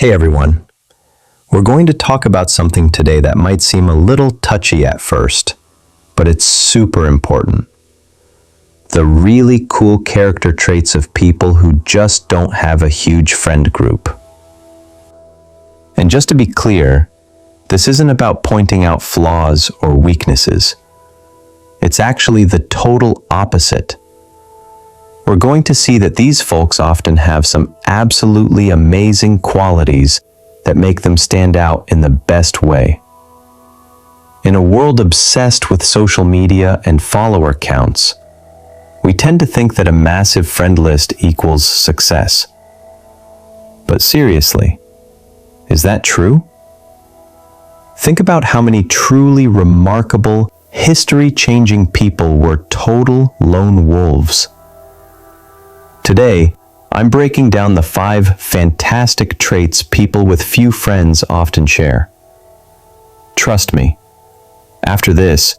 Hey everyone, we're going to talk about something today that might seem a little touchy at first, but it's super important. The really cool character traits of people who just don't have a huge friend group. And just to be clear, this isn't about pointing out flaws or weaknesses. It's actually the total opposite. We're going to see that these folks often have some absolutely amazing qualities that make them stand out in the best way. In a world obsessed with social media and follower counts, we tend to think that a massive friend list equals success. But seriously, is that true? Think about how many truly remarkable, history-changing people were total lone wolves. Today, I'm breaking down the 5 fantastic traits people with few friends often share. Trust me, after this,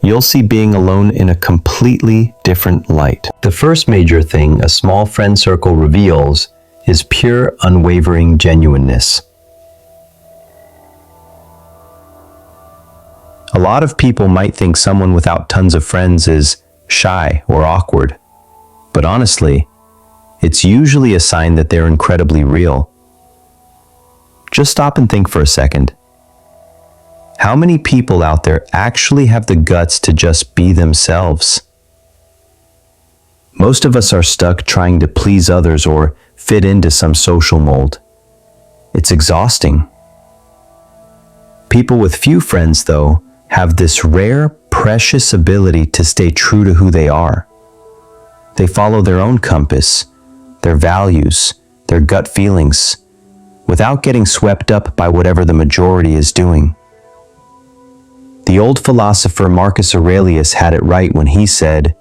you'll see being alone in a completely different light. The first major thing a small friend circle reveals is pure, unwavering genuineness. A lot of people might think someone without tons of friends is shy or awkward, but honestly, it's usually a sign that they're incredibly real. Just stop and think for a second. How many people out there actually have the guts to just be themselves? Most of us are stuck trying to please others or fit into some social mold. It's exhausting. People with few friends, though, have this rare, precious ability to stay true to who they are. They follow their own compass, their values, their gut feelings, without getting swept up by whatever the majority is doing. The old philosopher Marcus Aurelius had it right when he said,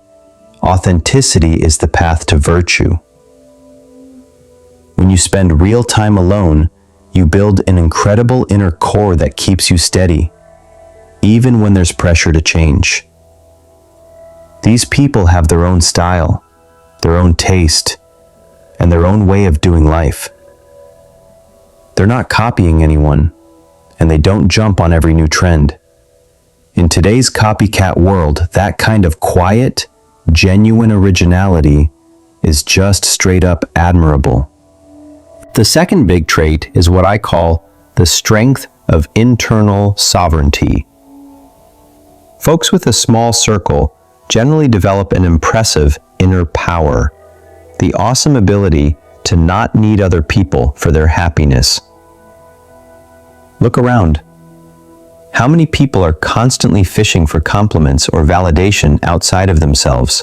"Authenticity is the path to virtue." When you spend real time alone, you build an incredible inner core that keeps you steady, even when there's pressure to change. These people have their own style, their own taste, and their own way of doing life. They're not copying anyone, and they don't jump on every new trend. In today's copycat world, that kind of quiet, genuine originality is just straight up admirable. The second big trait is what I call the strength of internal sovereignty. Folks with a small circle generally develop an impressive inner power, the awesome ability to not need other people for their happiness. Look around. How many people are constantly fishing for compliments or validation outside of themselves?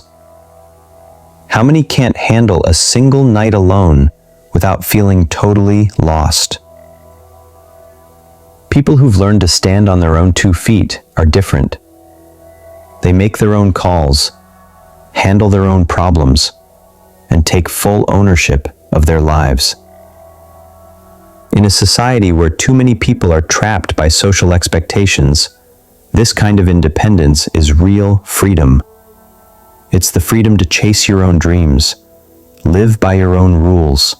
How many can't handle a single night alone without feeling totally lost? People who've learned to stand on their own 2 feet are different. They make their own calls, handle their own problems, and take full ownership of their lives. In a society where too many people are trapped by social expectations, this kind of independence is real freedom. It's the freedom to chase your own dreams, live by your own rules,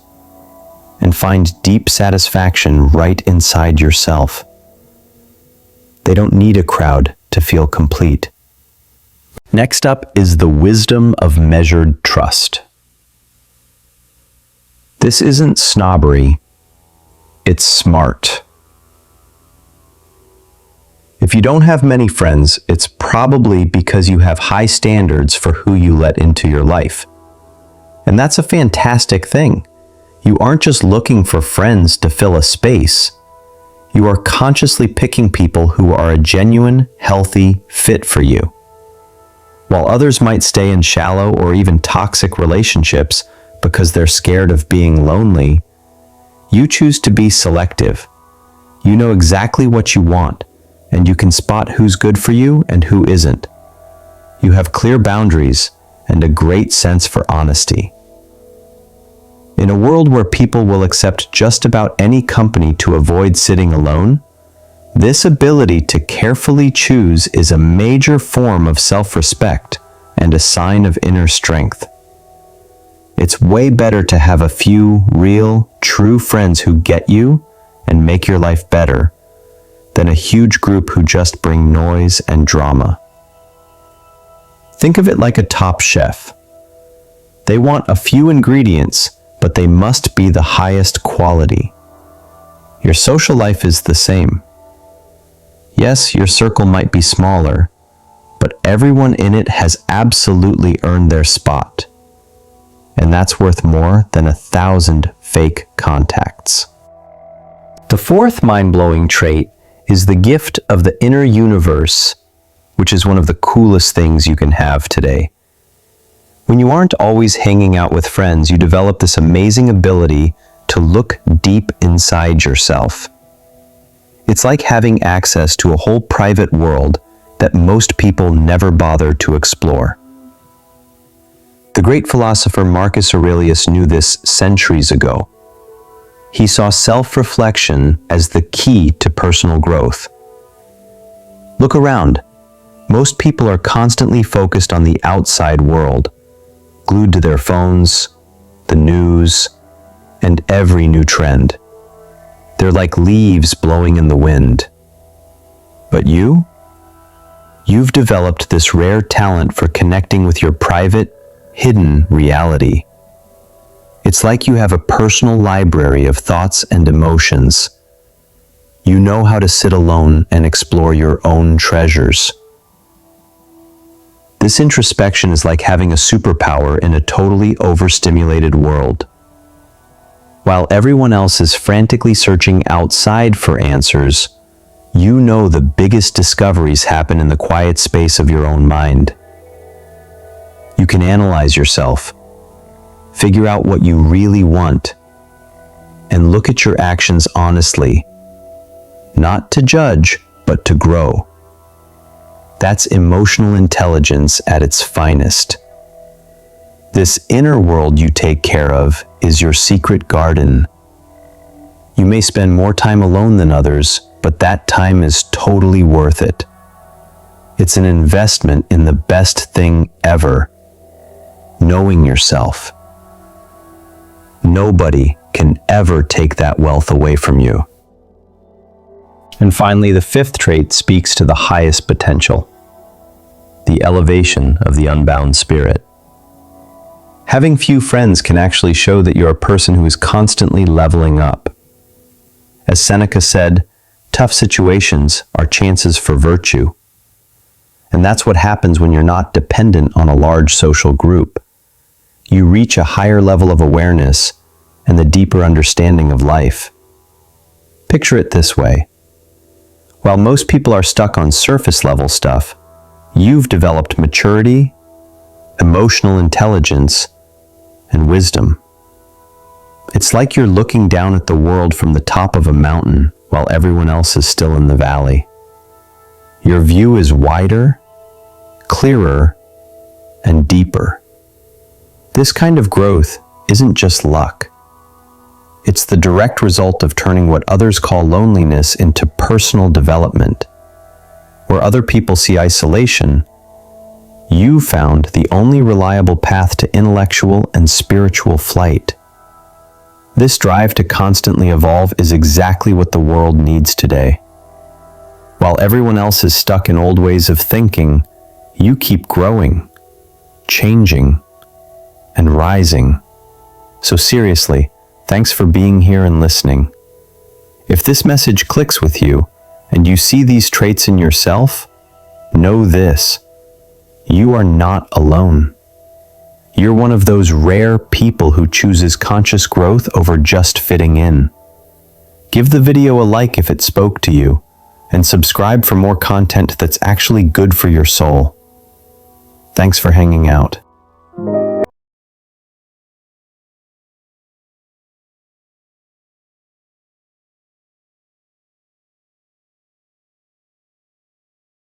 and find deep satisfaction right inside yourself. They don't need a crowd to feel complete. Next up is the wisdom of measured trust. This isn't snobbery, it's smart. If you don't have many friends, it's probably because you have high standards for who you let into your life. And that's a fantastic thing. You aren't just looking for friends to fill a space. You are consciously picking people who are a genuine, healthy fit for you. While others might stay in shallow or even toxic relationships because they're scared of being lonely, you choose to be selective. You know exactly what you want, and you can spot who's good for you and who isn't. You have clear boundaries and a great sense for honesty. In a world where people will accept just about any company to avoid sitting alone, this ability to carefully choose is a major form of self-respect and a sign of inner strength. It's way better to have a few real, true friends who get you and make your life better than a huge group who just bring noise and drama. Think of it like a top chef. They want a few ingredients, but they must be the highest quality. Your social life is the same. Yes, your circle might be smaller, but everyone in it has absolutely earned their spot. And that's worth more than 1,000 fake contacts. The fourth mind-blowing trait is the gift of the inner universe, which is one of the coolest things you can have today. When you aren't always hanging out with friends, you develop this amazing ability to look deep inside yourself. It's like having access to a whole private world that most people never bother to explore. The great philosopher Marcus Aurelius knew this centuries ago. He saw self-reflection as the key to personal growth. Look around. Most people are constantly focused on the outside world, glued to their phones, the news, and every new trend. They're like leaves blowing in the wind. But you've developed this rare talent for connecting with your private, hidden reality. It's like you have a personal library of thoughts and emotions. You know how to sit alone and explore your own treasures. This introspection is like having a superpower in a totally overstimulated world. While everyone else is frantically searching outside for answers, you know the biggest discoveries happen in the quiet space of your own mind. You can analyze yourself, figure out what you really want, and look at your actions honestly, not to judge, but to grow. That's emotional intelligence at its finest. This inner world you take care of is your secret garden. You may spend more time alone than others, but that time is totally worth it. It's an investment in the best thing ever, knowing yourself. Nobody can ever take that wealth away from you. And finally, the fifth trait speaks to the highest potential, the elevation of the unbound spirit. Having few friends can actually show that you're a person who is constantly leveling up. As Seneca said, tough situations are chances for virtue. And that's what happens when you're not dependent on a large social group. You reach a higher level of awareness and the deeper understanding of life. Picture it this way. While most people are stuck on surface level stuff, you've developed maturity, emotional intelligence, and wisdom. It's like you're looking down at the world from the top of a mountain while everyone else is still in the valley. Your view is wider, clearer, and deeper. This kind of growth isn't just luck. It's the direct result of turning what others call loneliness into personal development. Where other people see isolation, you found the only reliable path to intellectual and spiritual flight. This drive to constantly evolve is exactly what the world needs today. While everyone else is stuck in old ways of thinking, you keep growing, changing, and rising. So seriously, thanks for being here and listening. If this message clicks with you, and you see these traits in yourself, know this: you are not alone. You're one of those rare people who chooses conscious growth over just fitting in. Give the video a like if it spoke to you, and subscribe for more content that's actually good for your soul. Thanks for hanging out.